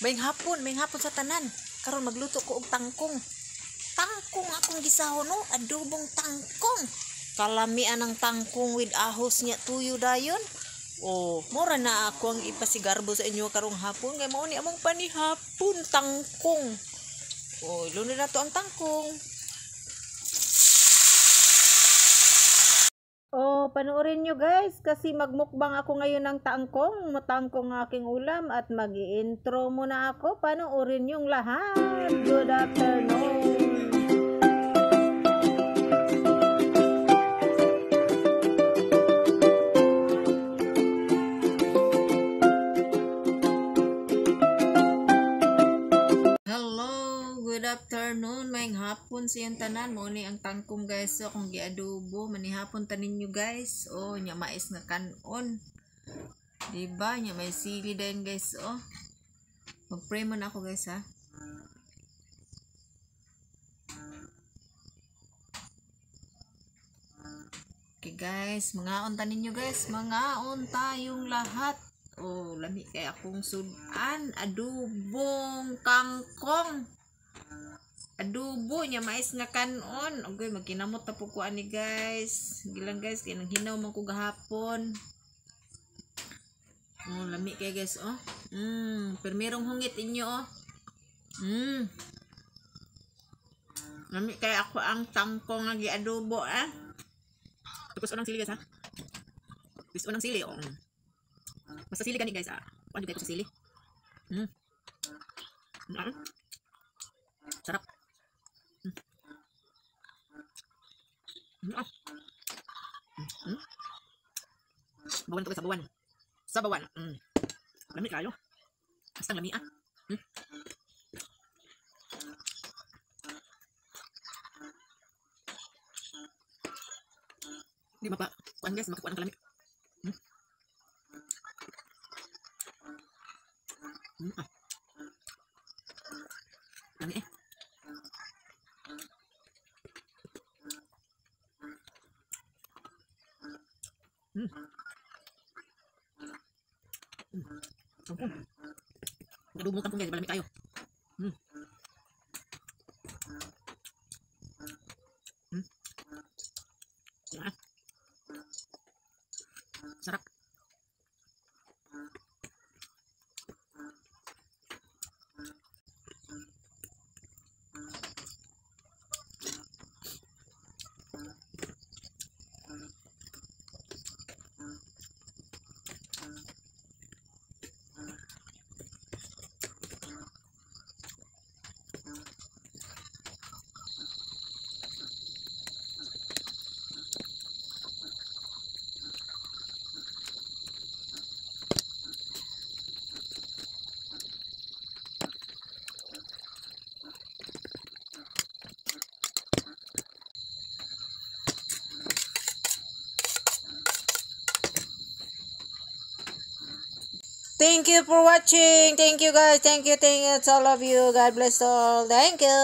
May hapon sa tanan. Karon magluto ko og tangkong. Tangkong akong gisahon no, adobong tangkong. Kalamian ng tangkong with ahos niya tuyo dayon. Oh, mura na ako ang ipasigarbo sa inyo karong hapon kay mao ni among panihapon tangkong. Oh, luno na to ang tangkong. Oh, panoorin nyo guys kasi magmukbang ako ngayon ng tangkong. Matangkong aking ulam at mag-i-intro muna ako. Panoorin yung lahat. Good afternoon. Good afternoon, maayong hapon siyang tanan. Mo ni ang tangkong guys, so kung giadobo manihapon tanin nyo guys. Oh, nya mais nga kanon. Diba? Nya may sili din guys. Oh. Mag-pray mo na ako guys ha. Okay guys, mangaon tanin nyo guys. Mangaon tayong lahat. Oh, lami kay akong sudan. Adobong kangkong. Adobo nya mais nga kanon. Okay, magkinamot ta po ko ani guys. Gilang guys, kay nang hinaw man ko gahapon. Oh, lami kay guys oh. Permirong hungit inyo oh. Lami kay ako ang tangkong nga giadobo ah. Tapos unang sili guys ha. Tapos unang sili oh. Basta sili gani guys ah. Ano dito sa sili? Sarap. Bawan to guys, bawan. Sa bawan. Lami kayo. Basta lami ah. Di mapa kuan guys, makakuan ang kalami. Lami eh. Adobo mo kangkong guys, malami kayo. Sarap. Thank you for watching. Thank you guys. Thank you to all of you. God bless all. Thank you.